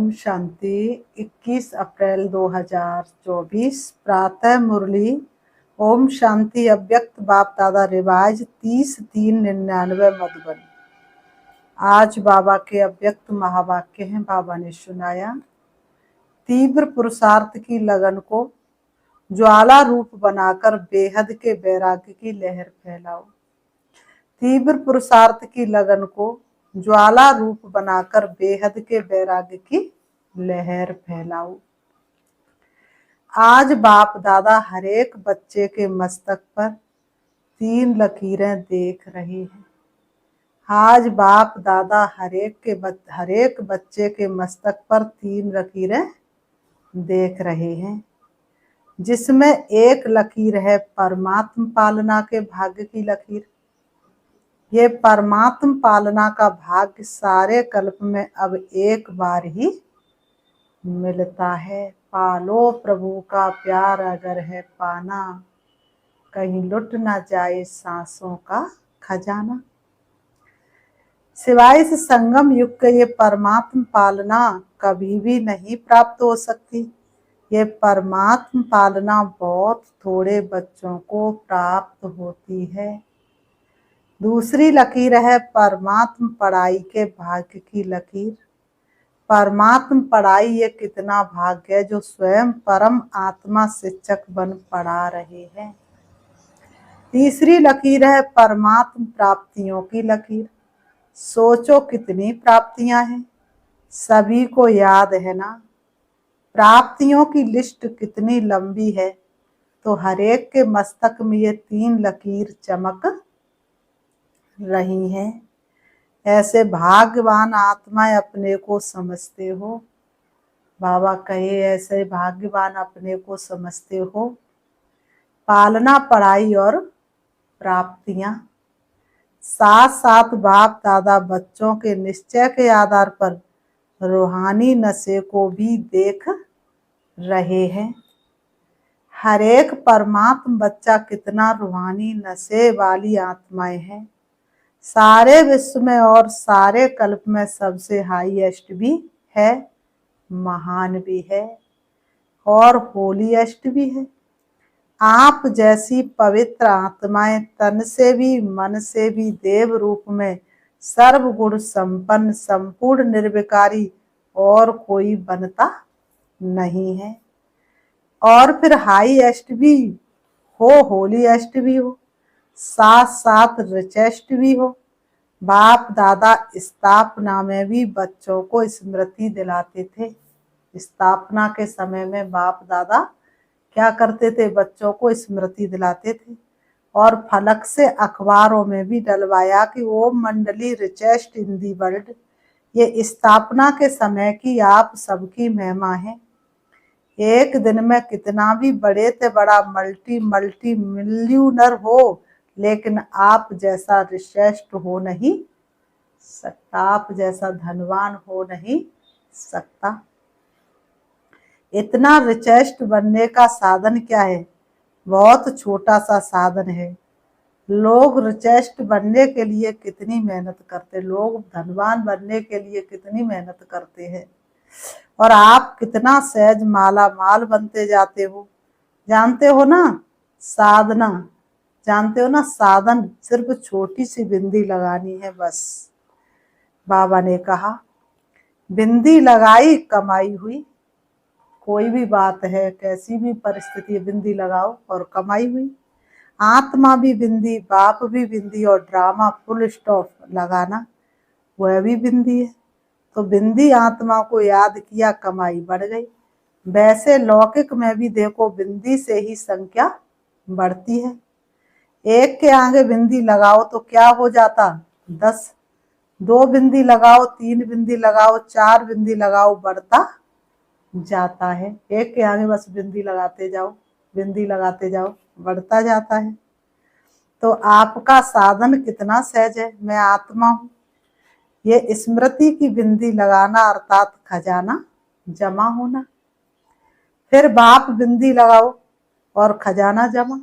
ओम शांति। 21 अप्रैल 2024 प्रातः मुरली। ओम शांति। अव्यक्त बाप दादा रिवाज 30-3-99 मधुबन। आज बाबा के अव्यक्त महावाक्य हैं। बाबा ने सुनाया, तीव्र पुरुषार्थ की लगन को ज्वाला रूप बनाकर बेहद के वैराग्य की लहर फैलाओ। तीव्र पुरुषार्थ की लगन को ज्वाला रूप बनाकर बेहद के वैराग्य की लहर फैलाओ। आज बाप दादा हरेक बच्चे के मस्तक पर 3 लकीरें देख रहे हैं। आज बाप दादा हरेक बच्चे के मस्तक पर 3 लकीरें देख रहे हैं, जिसमें एक लकीर है परमात्म पालना के भाग्य की लकीर। ये परमात्म पालना का भाग्य सारे कल्प में अब एक बार ही मिलता है। पालो प्रभु का प्यार अगर है पाना, कहीं लुट ना जाए सांसों का खजाना। सिवाय इस संगम युग के ये परमात्म पालना कभी भी नहीं प्राप्त हो सकती। ये परमात्म पालना बहुत थोड़े बच्चों को प्राप्त होती है। दूसरी लकीर है परमात्म पढ़ाई के भाग्य की लकीर। परमात्म पढ़ाई ये कितना भाग्य है जो स्वयं परम आत्मा शिक्षक बन पढ़ा रहे हैं। तीसरी लकीर है परमात्म प्राप्तियों की लकीर। सोचो कितनी प्राप्तियां हैं, सभी को याद है ना। प्राप्तियों की लिस्ट कितनी लंबी है, तो हरेक के मस्तक में ये 3 लकीर चमक रही हैं। ऐसे भाग्यवान आत्माएं अपने को समझते हो। बाबा कहे ऐसे भाग्यवान अपने को समझते हो। पालना, पढ़ाई और प्राप्तियां साथ साथ बाप दादा बच्चों के निश्चय के आधार पर रूहानी नशे को भी देख रहे हैं। हर एक परमात्म बच्चा कितना रूहानी नशे वाली आत्माएं हैं। सारे विश्व में और सारे कल्प में सबसे हाईएस्ट भी है, महान भी है और होलीएस्ट भी है। आप जैसी पवित्र आत्माएं तन से भी मन से भी देव रूप में सर्वगुण संपन्न संपूर्ण निर्विकारी और कोई बनता नहीं है। और फिर हाईएस्ट भी हो, होलीएस्ट भी हो, साथ साथ रिचेस्ट भी हो। बाप दादा स्थापना में भी बच्चों को स्मृति दिलाते थे। स्थापना के समय में बाप दादा क्या करते थे? बच्चों को स्मृति दिलाते थे और फलक से अखबारों में भी डलवाया कि ओम मंडली रिचेस्ट इन दी वर्ल्ड। ये स्थापना के समय की आप सबकी महिमा है। एक दिन में कितना भी बड़े से बड़ा मल्टी मिलियनर हो, लेकिन आप जैसा रिचेस्ट हो नहीं सकता, आप जैसा धनवान हो नहीं सकता। इतना रिचेस्ट बनने का साधन क्या है? बहुत छोटा सा साधन है। लोग रिचेस्ट बनने के लिए कितनी मेहनत करते, लोग धनवान बनने के लिए कितनी मेहनत करते हैं, और आप कितना सहज माला माल बनते जाते हो। जानते हो ना साधना, जानते हो ना साधन सिर्फ छोटी सी बिंदी लगानी है बस। बाबा ने कहा बिंदी लगाई कमाई हुई। कोई भी बात है, कैसी भी परिस्थिति, बिंदी लगाओ और कमाई हुई। आत्मा भी बिंदी, बाप भी बिंदी और ड्रामा फुल स्टॉप लगाना वह भी बिंदी है। तो बिंदी आत्मा को याद किया, कमाई बढ़ गई। वैसे लौकिक में भी देखो बिंदी से ही संख्या बढ़ती है। एक के आगे बिंदी लगाओ तो क्या हो जाता? 10। 2 बिंदी लगाओ, 3 बिंदी लगाओ, 4 बिंदी लगाओ, बढ़ता जाता है। एक के आगे बस बिंदी लगाते जाओ, बिंदी लगाते जाओ, बढ़ता जाता है। तो आपका साधन कितना सहज है। मैं आत्मा हूँ। ये स्मृति की बिंदी लगाना अर्थात खजाना जमा होना। फिर बाप बिंदी लगाओ और खजाना जमा।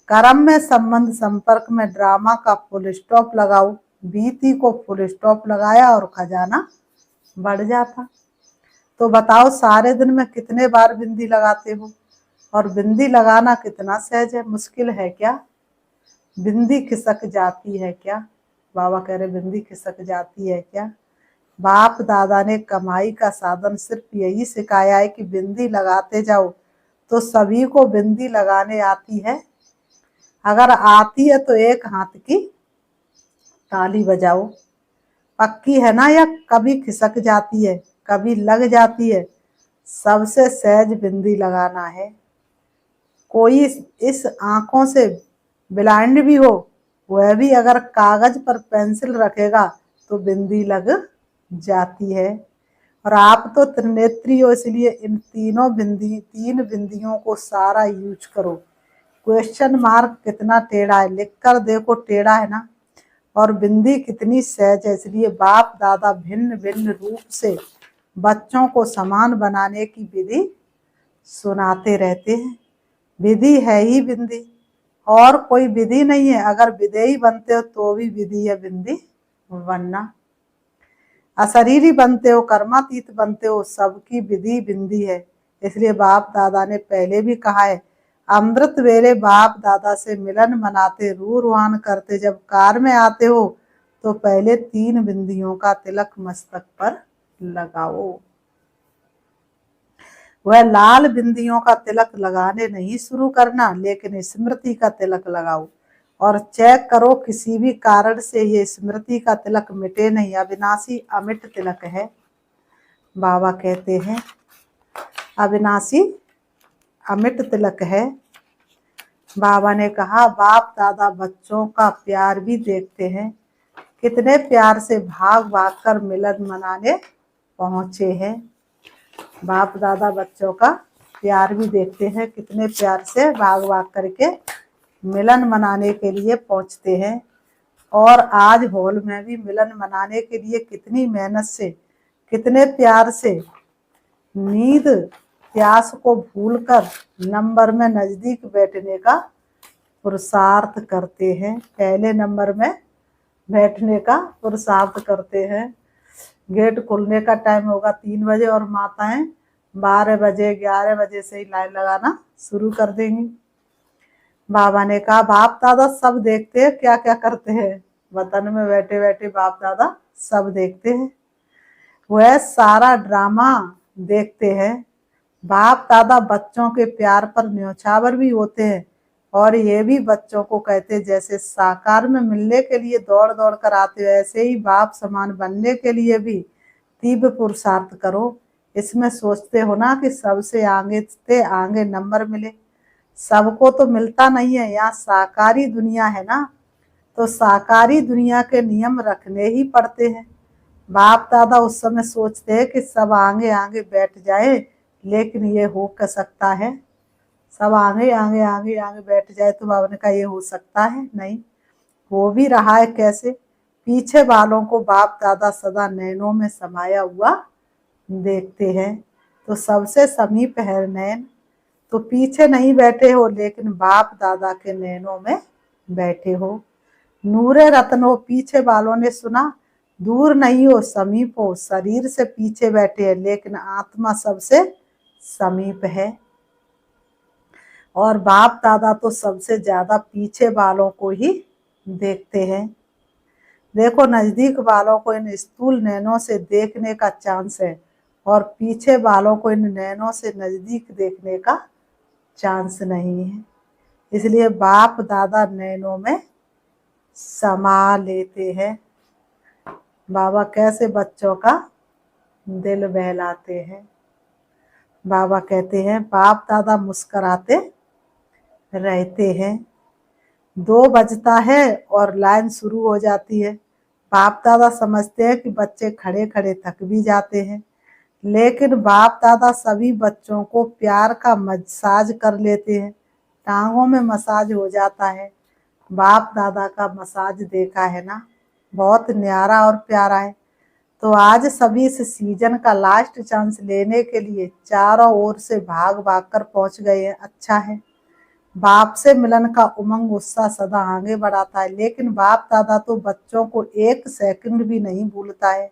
कर्म में संबंध संपर्क में ड्रामा का फुल स्टॉप लगाओ। बीती को फुल स्टॉप लगाया और खजाना बढ़ जाता। तो बताओ सारे दिन में कितने बार बिंदी लगाते हो? और बिंदी लगाना कितना सहज है, मुश्किल है क्या? बिंदी खिसक जाती है क्या? बाबा कह रहे बिंदी खिसक जाती है क्या? बाप दादा ने कमाई का साधन सिर्फ यही सिखाया है कि बिंदी लगाते जाओ। तो सभी को बिंदी लगाने आती है? अगर आती है तो एक हाथ की ताली बजाओ। पक्की है ना, या कभी खिसक जाती है, कभी लग जाती है? सबसे सहज बिंदी लगाना है। कोई इस आंखों से ब्लाइंड भी हो, वह भी अगर कागज पर पेंसिल रखेगा तो बिंदी लग जाती है। और आप तो त्रिनेत्री हो, इसलिए इन तीन बिंदियों को सारा यूज करो। क्वेश्चन मार्क कितना टेढ़ा है, लिख कर देखो, टेढ़ा है ना? और बिंदी कितनी सहज है, इसलिए बाप दादा भिन्न भिन्न रूप से बच्चों को समान बनाने की विधि सुनाते रहते हैं। विधि है ही बिंदी, और कोई विधि नहीं है। अगर विधेयी बनते हो तो भी विधि है बिंदी बनना। अशरीरी बनते हो, कर्मातीत बनते हो, सबकी विधि बिंदी है। इसलिए बाप दादा ने पहले भी कहा है, अमृत वेले बाप दादा से मिलन मनाते, रू रुहान करते, जब कार में आते हो तो पहले 3 बिंदियों का तिलक मस्तक पर लगाओ। वह लाल बिंदियों का तिलक लगाने नहीं शुरू करना, लेकिन स्मृति का तिलक लगाओ। और चेक करो किसी भी कारण से ये स्मृति का तिलक मिटे नहीं, अविनाशी अमिट तिलक है। बाबा कहते हैं अविनाशी अमिट तिलक है। बाबा ने कहा बाप दादा बच्चों का प्यार भी देखते हैं, कितने प्यार से भाग भाग कर मिलन मनाने पहुंचे हैं। बाप दादा बच्चों का प्यार भी देखते हैं, कितने प्यार से भाग भाग करके मिलन मनाने के लिए पहुंचते हैं। और आज हॉल में भी मिलन मनाने के लिए कितनी मेहनत से, कितने प्यार से, नींद प्यास को भूलकर नंबर में नजदीक बैठने का पुरुषार्थ करते हैं। पहले नंबर में बैठने का पुरुषार्थ करते हैं। गेट खुलने का टाइम होगा 3 बजे और माताएं 12 बजे 11 बजे से ही लाइन लगाना शुरू कर देंगी। बाबा ने कहा बाप दादा सब देखते हैं क्या क्या करते हैं, वतन में बैठे बैठे बाप दादा सब देखते हैं, वह सारा ड्रामा देखते हैं। बाप दादा बच्चों के प्यार पर न्यौछावर भी होते हैं, और ये भी बच्चों को कहते जैसे साकार में मिलने के लिए दौड़ दौड़ कर आते हो, ऐसे ही बाप समान बनने के लिए भी तीव्र पुरुषार्थ करो। इसमें सोचते हो ना कि सबसे आगे से आगे नंबर मिले, सबको तो मिलता नहीं है। यहाँ साकारी दुनिया है ना, तो साकारी दुनिया के नियम रखने ही पड़ते हैं। बाप दादा उस समय सोचते हैं कि सब आगे आगे बैठ जाए, लेकिन ये हो कर सकता है? सब आगे आगे आगे आगे बैठ जाए तो बाबा ने कहा ये हो सकता है? नहीं, हो भी रहा है। कैसे? पीछे वालों को बाप दादा सदा नैनों में समाया हुआ देखते हैं, तो सबसे समीप है नैन। तो पीछे नहीं बैठे हो, लेकिन बाप दादा के नैनों में बैठे हो। नूरे रत्न हो, पीछे वालों ने सुना, दूर नहीं हो समीप हो। शरीर से पीछे बैठे हैं, लेकिन आत्मा सबसे समीप है। और बाप दादा तो सबसे ज्यादा पीछे वालों को ही देखते हैं। देखो नजदीक वालों को इन स्थूल नैनों से देखने का चांस है, और पीछे वालों को इन नैनों से नजदीक देखने का चांस नहीं है। इसलिए बाप दादा नैनों में समा लेते हैं। बाबा कैसे बच्चों का दिल बहलाते हैं। बाबा कहते हैं बाप दादा मुस्कुराते रहते हैं। 2 बजता है और लाइन शुरू हो जाती है। बाप दादा समझते हैं कि बच्चे खड़े खड़े थक भी जाते हैं, लेकिन बाप दादा सभी बच्चों को प्यार का मसाज कर लेते हैं। टांगों में मसाज हो जाता है। बाप दादा का मसाज देखा है ना, बहुत न्यारा और प्यारा है। तो आज सभी इस सीजन का लास्ट चांस लेने के लिए चारों ओर से भाग भाग कर पहुंच गए हैं। अच्छा है, बाप से मिलन का उमंग उत्साह सदा आगे बढ़ाता है, लेकिन बाप दादा तो बच्चों को 1 सेकंड भी नहीं भूलता है।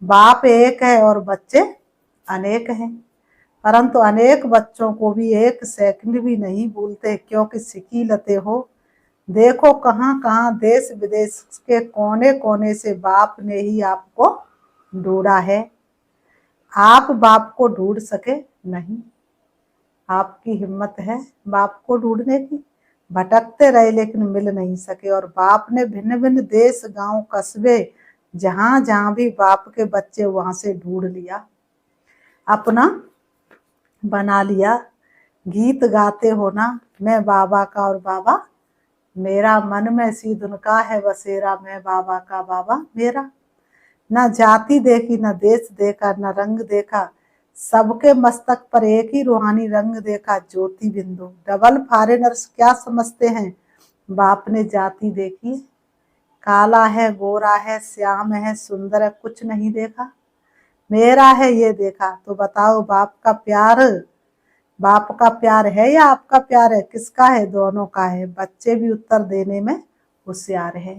बाप एक है और बच्चे अनेक हैं, परंतु अनेक बच्चों को भी एक सेकंड भी नहीं भूलते, क्योंकि सिकीलते हो। देखो कहाँ कहाँ देश विदेश के कोने कोने से बाप ने ही आपको ढूंढा है। आप बाप को ढूंढ सके नहीं। आपकी हिम्मत है बाप को ढूंढने की। भटकते रहे लेकिन मिल नहीं सके, और बाप ने भिन्न भिन्न देश गांव कस्बे जहां जहां भी बाप के बच्चे वहां से ढूंढ लिया, अपना बना लिया। गीत गाते हो ना, मैं बाबा का और बाबा मेरा, मन में सीध उनका है बसेरा, मैं बाबा का बाबा मेरा। न जाति देखी, न देश देखा, न रंग देखा, सबके मस्तक पर एक ही रूहानी रंग देखा, ज्योति बिंदु। डबल फॉरेनर्स क्या समझते हैं, बाप ने जाति देखी, काला है, गोरा है, श्याम है, सुंदर है, कुछ नहीं देखा, मेरा है ये देखा। तो बताओ बाप का प्यार है या आपका प्यार है, किसका है? दोनों का है। बच्चे भी उत्तर देने में होशियार है।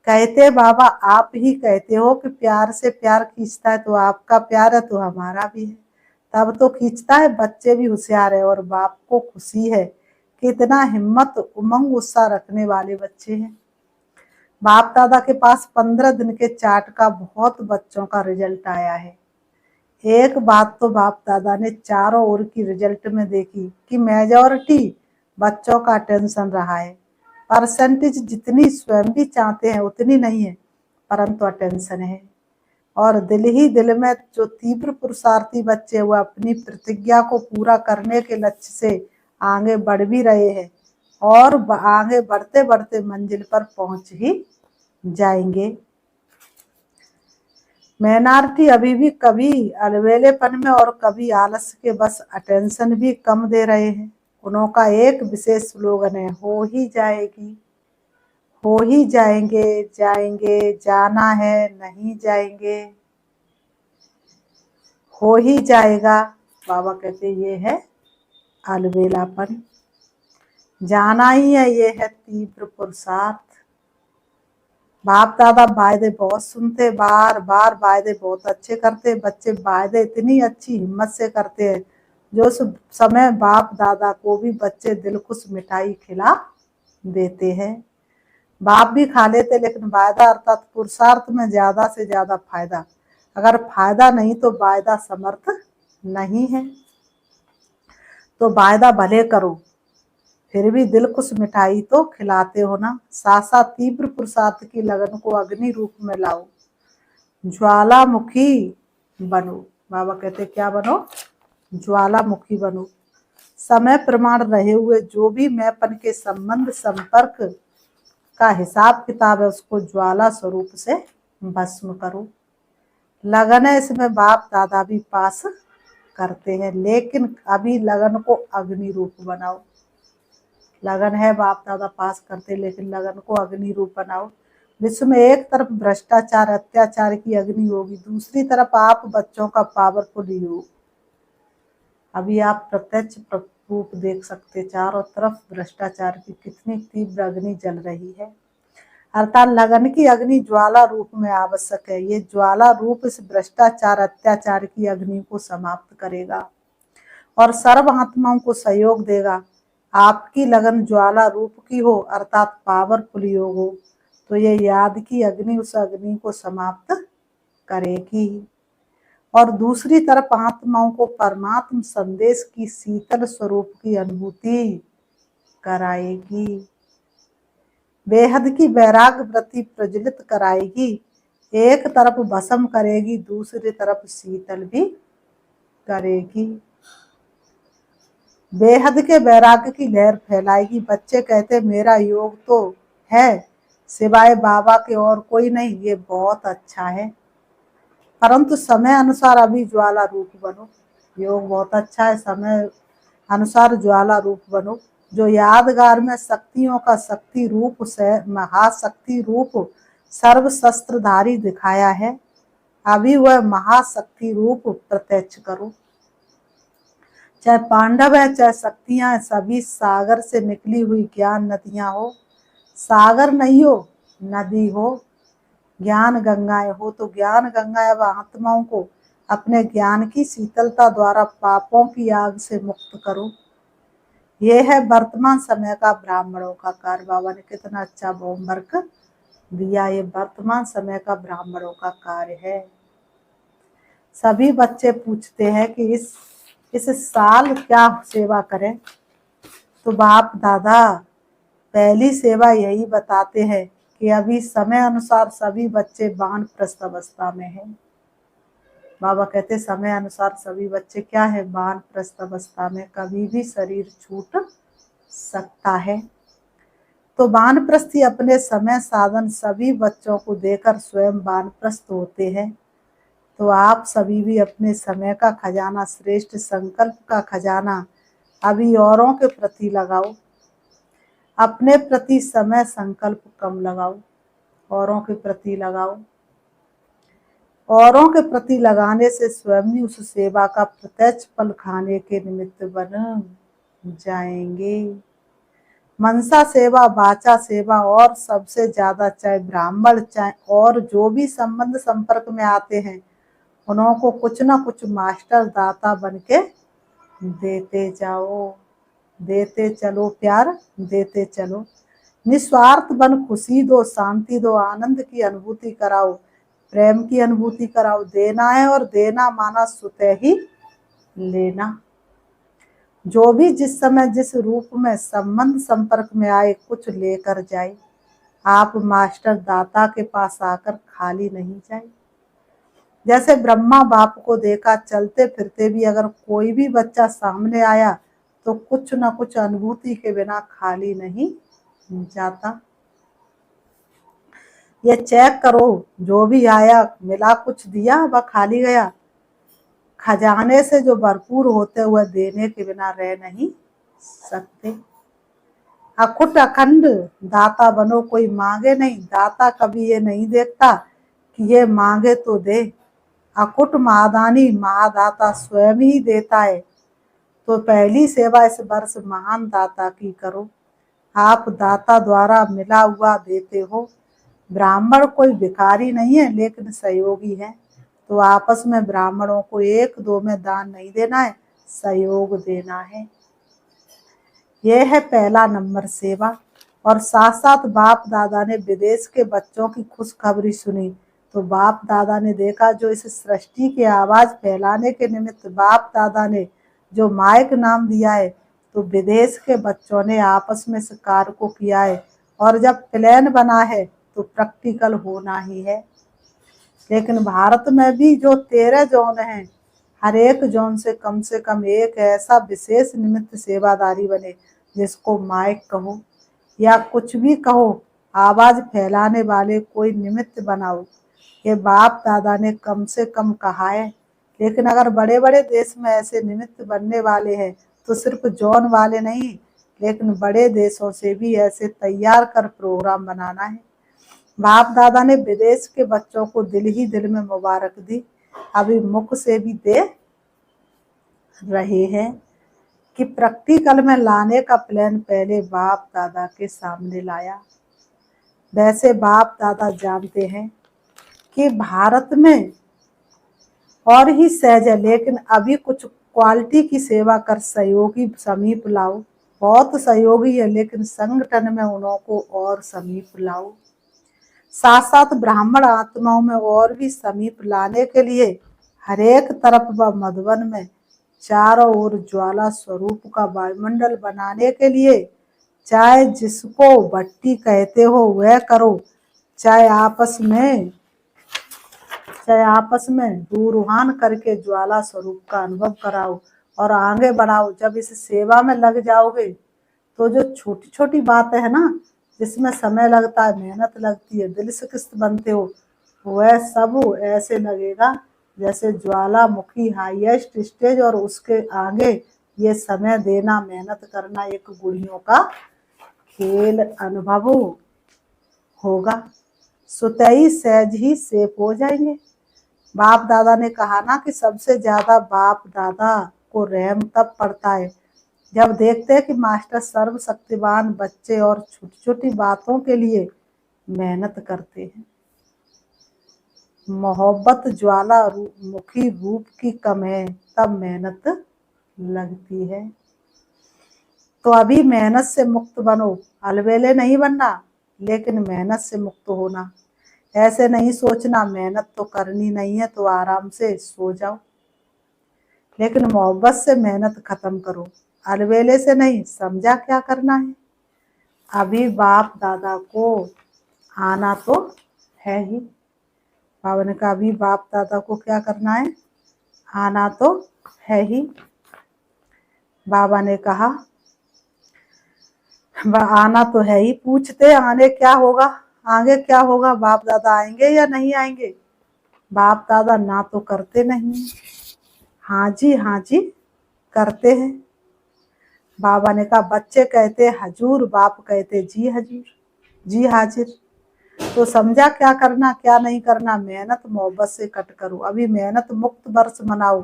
कहते बाबा आप ही कहते हो कि प्यार से प्यार खींचता है, तो आपका प्यार है तो हमारा भी है, तब तो खींचता है। बच्चे भी होशियार है और बाप को खुशी है कि इतना हिम्मत उमंग उत्साह रखने वाले बच्चे हैं। बाप दादा के पास 15 दिन के चार्ट का बहुत बच्चों का रिजल्ट आया है। एक बात तो बाप दादा ने चारों ओर की रिजल्ट में देखी कि मेजॉरिटी बच्चों का टेंशन रहा है। परसेंटेज जितनी स्वयं भी चाहते हैं उतनी नहीं है, परंतु अटेंशन है। और दिल ही दिल में जो तीव्र पुरुषार्थी बच्चे वो अपनी प्रतिज्ञा को पूरा करने के लक्ष्य से आगे बढ़ भी रहे हैं, और आगे बढ़ते बढ़ते मंजिल पर पहुंच ही जाएंगे। माइनॉरिटी अभी भी कभी अलवेलेपन में और कभी आलस के बस अटेंशन भी कम दे रहे हैं। उनका एक विशेष स्लोगन है, हो ही जाएगी, हो ही जाएंगे, जाएंगे, जाना है नहीं जाएंगे, हो ही जाएगा। बाबा कहते ये है अलबेलापन, जाना ही है, ये है तीव्र पुरुषार्थ। बाप दादा वायदे बहुत सुनते, बार बार वायदे बहुत अच्छे करते। बच्चे वायदे इतनी अच्छी हिम्मत से करते हैं, जो उस समय बाप दादा को भी बच्चे दिल खुश मिठाई खिला देते हैं। बाप भी खा लेते, लेकिन वायदा अर्थात पुरुषार्थ में ज्यादा से ज्यादा फायदा। अगर फायदा नहीं तो वायदा समर्थ नहीं है। तो वायदा भले करो, फिर भी दिल खुश मिठाई तो खिलाते हो ना। सासा तीव्र पुरुषार्थ की लगन को अग्नि रूप में लाओ, ज्वालामुखी बनो। बाबा कहते क्या बनो? ज्वालामुखी बनो। समय प्रमाण रहे हुए जो भी मैंपन के संबंध संपर्क का हिसाब किताब है, उसको ज्वाला स्वरूप से भस्म करो। लगन है इसमें बाप दादा भी पास करते हैं, लेकिन अभी लगन को अग्नि रूप बनाओ। लगन है बाप दादा पास करते, लेकिन लगन को अग्नि रूप बनाओ। विश्व में एक तरफ भ्रष्टाचार अत्याचार की अग्नि होगी, दूसरी तरफ आप बच्चों का पावरफुल योग। अभी आप प्रत्यक्ष रूप देख सकते, चारों तरफ भ्रष्टाचार की कितनी तीव्र अग्नि जल रही है। अर्थात लगन की अग्नि ज्वाला रूप में आवश्यक है। ये ज्वाला रूप इस भ्रष्टाचार अत्याचार की अग्नि को समाप्त करेगा और सर्व आत्माओं को सहयोग देगा। आपकी लगन ज्वाला रूप की हो, अर्थात पावरफुल योग हो, तो ये याद की अग्नि उस अग्नि को समाप्त करेगी, और दूसरी तरफ आत्माओं को परमात्म संदेश की शीतल स्वरूप की अनुभूति कराएगी, बेहद की वैराग वृत्ति प्रज्वलित कराएगी। एक तरफ भस्म करेगी, दूसरी तरफ शीतल भी करेगी, बेहद के वैराग्य की लहर फैलाएगी। बच्चे कहते मेरा योग तो है, सिवाय बाबा के और कोई नहीं, ये बहुत अच्छा है, परंतु समय अनुसार अभी ज्वाला रूप बनो। योग बहुत अच्छा है, समय अनुसार ज्वाला रूप बनो। जो यादगार में शक्तियों का शक्ति रूप से महाशक्ति रूप सर्व शस्त्रधारी दिखाया है, अभी वह महाशक्ति रूप प्रत्यक्ष करो। चाहे पांडव है, चाहे शक्तियां हैं, सभी सागर से निकली हुई ज्ञान नदियां हो। सागर नहीं हो, नदी हो, ज्ञान गंगाएं हो। तो ज्ञान गंगा अब आत्माओं को अपने ज्ञान की शीतलता द्वारा पापों की आग से मुक्त करो। ये है वर्तमान समय का ब्राह्मणों का कार्य। बाबा ने कितना अच्छा होमवर्क दिया। ये वर्तमान समय का ब्राह्मणों का कार्य है। सभी बच्चे पूछते हैं कि इस साल क्या सेवा करें, तो बाप दादा पहली सेवा यही बताते हैं कि अभी समय अनुसार सभी बच्चे वानप्रस्थ अवस्था में हैं। बाबा कहते समय अनुसार सभी बच्चे क्या है, वानप्रस्थ अवस्था में, कभी भी शरीर छूट सकता है। तो वानप्रस्थी अपने समय साधन सभी बच्चों को देकर स्वयं वानप्रस्थ होते हैं। तो आप सभी भी अपने समय का खजाना, श्रेष्ठ संकल्प का खजाना अभी औरों के प्रति लगाओ। अपने प्रति समय संकल्प कम लगाओ, औरों के प्रति लगाओ। औरों के प्रति लगाने से स्वयं ही उस सेवा का प्रत्यक्ष फल खाने के निमित्त बन जाएंगे। मनसा सेवा, वाचा सेवा और सबसे ज्यादा चाहे ब्राह्मण चाहे और जो भी संबंध संपर्क में आते हैं, उनको कुछ ना कुछ मास्टर दाता बन के देते जाओ, देते चलो, प्यार देते चलो। निस्वार्थ बन खुशी दो, शांति दो, आनंद की अनुभूति कराओ, प्रेम की अनुभूति कराओ। देना है और देना माना स्वतः ही लेना। जो भी जिस समय जिस रूप में संबंध संपर्क में आए कुछ लेकर जाए। आप मास्टर दाता के पास आकर खाली नहीं जाए। जैसे ब्रह्मा बाप को देखा चलते फिरते भी अगर कोई भी बच्चा सामने आया तो कुछ न कुछ अनुभूति के बिना खाली नहीं जाता। ये चेक करो, जो भी आया मिला कुछ दिया व खाली गया। खजाने से जो भरपूर होते हुए देने के बिना रह नहीं सकते। अखुट अखंड दाता बनो, कोई मांगे नहीं। दाता कभी ये नहीं देखता कि ये मांगे तो दे। अकुट महादानी महादाता स्वयं ही देता है। तो पहली सेवा इस वर्ष महान दाता की करो। आप दाता द्वारा मिला हुआ देते हो। ब्राह्मण कोई भिखारी नहीं है लेकिन सहयोगी है। तो आपस में ब्राह्मणों को एक दो में दान नहीं देना है, सहयोग देना है। यह है पहला नंबर सेवा। और साथ साथ बाप दादा ने विदेश के बच्चों की खुशखबरी सुनी। तो बाप दादा ने देखा जो इस सृष्टि की आवाज फैलाने के निमित्त बाप दादा ने जो माइक नाम दिया है, तो विदेश के बच्चों ने आपस में इस कार्य को किया है। और जब प्लान बना है तो प्रैक्टिकल होना ही है। लेकिन भारत में भी जो 13 जोन हैं, हर एक जोन से कम एक ऐसा विशेष निमित्त सेवादारी बने, जिसको माइक कहो या कुछ भी कहो, आवाज फैलाने वाले कोई निमित्त बनाओ। ये बाप दादा ने कम से कम कहा है। लेकिन अगर बड़े बड़े देश में ऐसे निमित्त बनने वाले हैं तो सिर्फ जोन वाले नहीं, लेकिन बड़े देशों से भी ऐसे तैयार कर प्रोग्राम बनाना है। बाप दादा ने विदेश के बच्चों को दिल ही दिल में मुबारक दी, अभी मुख से भी दे रहे हैं कि प्रैक्टिकल में लाने का प्लान पहले बाप दादा के सामने लाया। वैसे बाप दादा जानते हैं कि भारत में और ही सहज है, लेकिन अभी कुछ क्वालिटी की सेवा कर सहयोगी समीप लाओ। बहुत सहयोगी है लेकिन संगठन में उनको और समीप लाओ। साथ साथ ब्राह्मण आत्माओं में और भी समीप लाने के लिए हरेक तरफ व मधुबन में चारों ओर ज्वाला स्वरूप का वायुमंडल बनाने के लिए चाहे जिसको भट्टी कहते हो वह करो, चाहे आपस में दूरहान करके ज्वाला स्वरूप का अनुभव कराओ और आगे बढ़ाओ। जब इस सेवा में लग जाओगे तो जो छोटी छोटी बातें है ना, जिसमें समय लगता है, मेहनत लगती है, दिल से किस्त बनते हो, वह सब ऐसे लगेगा जैसे ज्वालामुखी हाईएस्ट स्टेज और उसके आगे ये समय देना, मेहनत करना एक गुड़ियों का खेल अनुभव होगा। सुतई सहज ही सेफ हो जाएंगे। बाप दादा ने कहा ना कि सबसे ज्यादा बाप दादा को रहम तब पड़ता है जब देखते हैं कि मास्टर सर्वशक्तिमान बच्चे और छोटी छोटी बातों के लिए मेहनत करते हैं। मोहब्बत ज्वाला मुखी रूप की कम है, तब मेहनत लगती है। तो अभी मेहनत से मुक्त बनो, अलबेले नहीं बनना, लेकिन मेहनत से मुक्त होना। ऐसे नहीं सोचना मेहनत तो करनी नहीं है तो आराम से सो जाओ, लेकिन मोहब्बत से मेहनत खत्म करो, अलबेले से नहीं। समझा क्या करना है? अभी बाप दादा को आना तो है ही। बाबा ने कहा अभी बाप दादा को क्या करना है? आना तो है ही। बाबा ने कहा आना तो है ही। पूछते आने क्या होगा, आगे क्या होगा, बाप दादा आएंगे या नहीं आएंगे? बाप दादा ना तो करते नहीं, हाँ जी करते हैं। बाबा ने कहा बच्चे कहते हजूर, बाप कहते जी हजूर, जी हाजिर। तो समझा क्या करना क्या नहीं करना? मेहनत मोहब्बत से कट करो। अभी मेहनत मुक्त वर्ष मनाओ,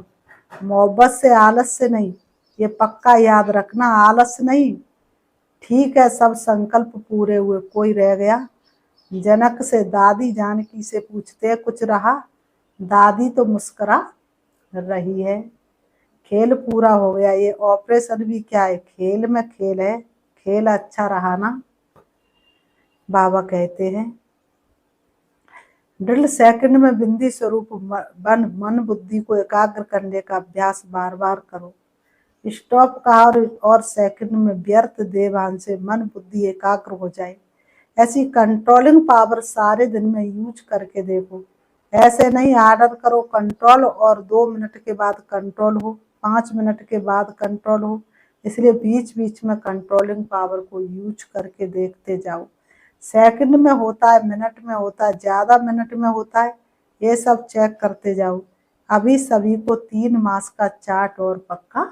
मोहब्बत से, आलस से नहीं। ये पक्का याद रखना, आलस नहीं। ठीक है, सब संकल्प पूरे हुए, कोई रह गया? जनक से दादी जानकी से पूछते कुछ रहा? दादी तो मुस्कुरा रही है। खेल पूरा हो गया, ये ऑपरेशन भी क्या है, खेल में खेल है। खेल अच्छा रहा ना? बाबा कहते हैं दृढ़ सेकंड में बिंदी स्वरूप बन मन बुद्धि को एकाग्र करने का अभ्यास बार बार करो। स्टॉप का और सेकंड में व्यर्थ देवान से मन बुद्धि एकाग्र हो जाए। ऐसी कंट्रोलिंग पावर सारे दिन में यूज करके देखो। ऐसे नहीं आर्डर करो कंट्रोल और 2 मिनट के बाद कंट्रोल हो, 5 मिनट के बाद कंट्रोल हो। इसलिए बीच बीच में कंट्रोलिंग पावर को यूज करके देखते जाओ। सेकंड में होता है, मिनट में होता है, ज्यादा मिनट में होता है, ये सब चेक करते जाओ। अभी सभी को 3 मास का चार्ट और पक्का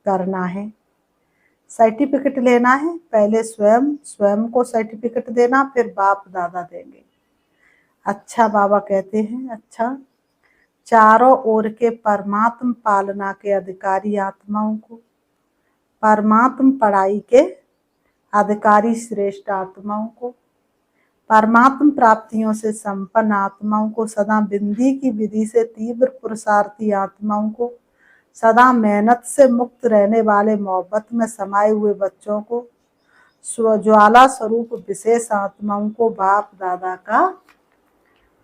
करना है। सर्टिफिकेट लेना है, पहले स्वयं स्वयं को सर्टिफिकेट देना, फिर बाप दादा देंगे। अच्छा, बाबा कहते हैं अच्छा, चारों ओर के परमात्म पालना के अधिकारी आत्माओं को, परमात्म पढ़ाई के अधिकारी श्रेष्ठ आत्माओं को, परमात्म प्राप्तियों से संपन्न आत्माओं को, सदा बिंदी की विधि से तीव्र पुरुषार्थी आत्माओं को, सदा मेहनत से मुक्त रहने वाले मोहब्बत में समाये हुए बच्चों को, स्वज्वाला स्वरूप विशेष आत्माओं को बाप दादा का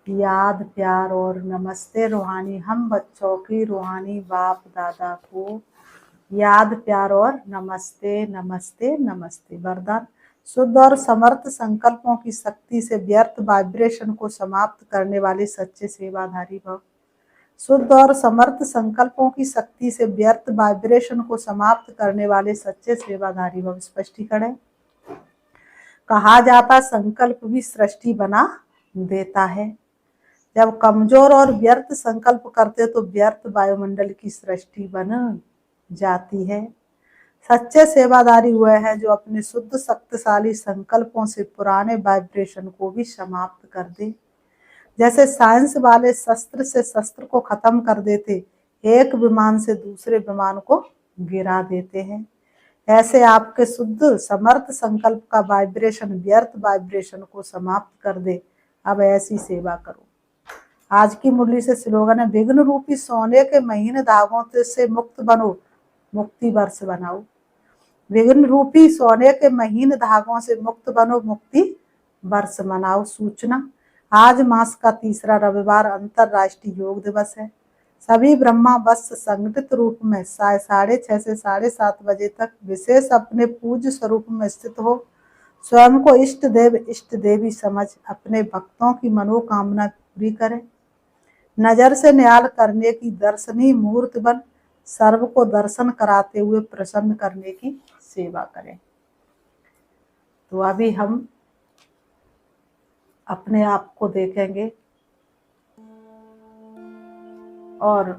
याद प्यार और नमस्ते। रूहानी हम बच्चों की रूहानी बाप दादा को याद प्यार और नमस्ते नमस्ते नमस्ते। वरदान शुद्ध और समर्थ संकल्पों की शक्ति से व्यर्थ वाइब्रेशन को समाप्त करने वाले सच्चे सेवाधारी भव। शुद्ध और समर्थ संकल्पों की शक्ति से व्यर्थ वाइब्रेशन को समाप्त करने वाले सच्चे सेवाधारी भव। स्पष्टीकरण कहा जाता संकल्प भी सृष्टि बना देता है। जब कमजोर और व्यर्थ संकल्प करते तो व्यर्थ वायुमंडल की सृष्टि बन जाती है। सच्चे सेवादारी हुए हैं जो अपने शुद्ध शक्तिशाली संकल्पों से पुराने वाइब्रेशन को भी समाप्त कर दे। जैसे साइंस वाले शस्त्र से शस्त्र को खत्म कर देते, एक विमान से दूसरे विमान को गिरा देते हैं, ऐसे आपके शुद्ध समर्थ संकल्प का वाइब्रेशन व्यर्थ वाइब्रेशन को समाप्त कर दे। अब ऐसी सेवा करो। आज की मुरली से स्लोगन है विघ्न रूपी सोने के महीन धागों से मुक्त बनो, मुक्ति वर्ष बनाओ। विघ्न रूपी सोने के महीन धागों से मुक्त बनो, मुक्ति वर्ष मनाओ। सूचना आज मास का तीसरा रविवार अंतरराष्ट्रीय योग दिवस है। सभी ब्रह्मा बस संगठित रूप में 6:30 से 7:30 बजे तक विशेष अपने पूज्य स्वरूप में स्थित हो स्वयं को इष्ट देव इष्ट देवी समझ अपने भक्तों की मनोकामना पूरी करें। नजर से न्याल करने की दर्शनीय मूर्त बन सर्व को दर्शन कराते हुए प्रसन्न करने की सेवा करें। तो अभी हम अपने आप को देखेंगे और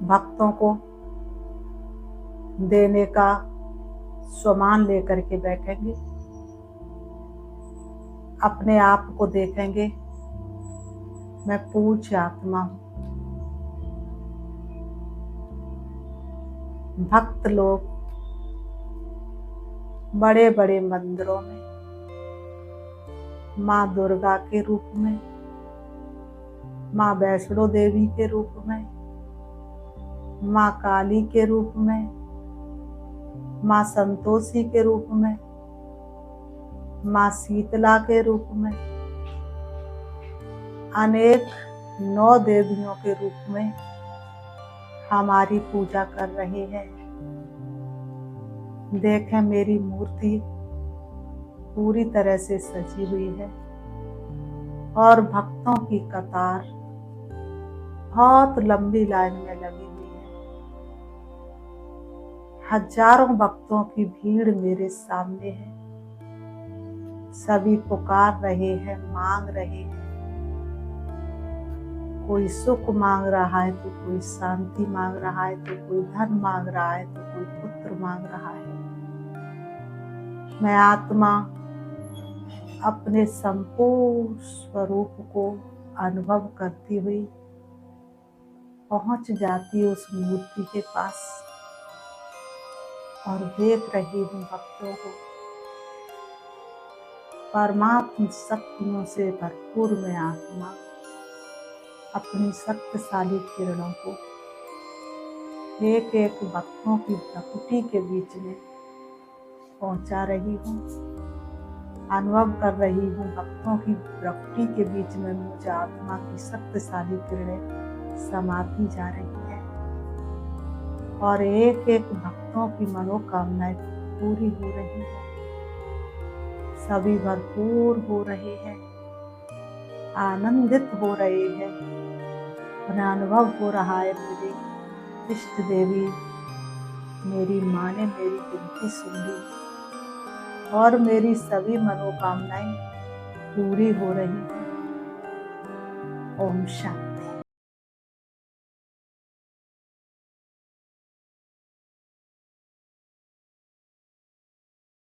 भक्तों को देने का स्वमान लेकर के बैठेंगे। अपने आप को देखेंगे, मैं पूज्य आत्मा हूँ। भक्त लोग बड़े बड़े मंदिरों में माँ दुर्गा के रूप में, माँ वैष्णो देवी के रूप में, माँ काली के रूप में, माँ संतोषी के रूप में, माँ शीतला के रूप में, अनेक 9 देवियों के रूप में हमारी पूजा कर रहे हैं। देखें मेरी मूर्ति पूरी तरह से सजी हुई है और भक्तों की कतार बहुत लंबी लाइन में लगी हुई है। हजारों भक्तों की भीड़ मेरे सामने है। सभी पुकार रहे हैं, मांग रहे हैं। कोई सुख मांग रहा है तो कोई शांति मांग रहा है, तो कोई धन मांग रहा है, तो कोई पुत्र मांग रहा है। मैं आत्मा अपने संपूर्ण स्वरूप को अनुभव करती हुई पहुंच जाती उस मूर्ति के पास और देख रही हूँ भक्तों को। परमात्म शक्तियों से भरपूर मैं आत्मा अपनी शक्तिशाली किरणों को एक एक भक्तों की प्रकृति के बीच में पहुंचा रही हूँ। अनुभव कर रही हूँ भक्तों की प्रकृति के बीच में मुझे आत्मा की शक्तिशाली किरणें समाती जा रही है और एक एक भक्तों की मनोकामनाएं पूरी हो रही है। सभी भरपूर हो रहे हैं, आनंदित हो रहे हैं। उन्हें अनुभव हो रहा है मेरी इष्ट देवी, मेरी माँ ने मेरी विनती सुन ली और मेरी सभी मनोकामनाएं पूरी हो रही हैं। ओम शांति।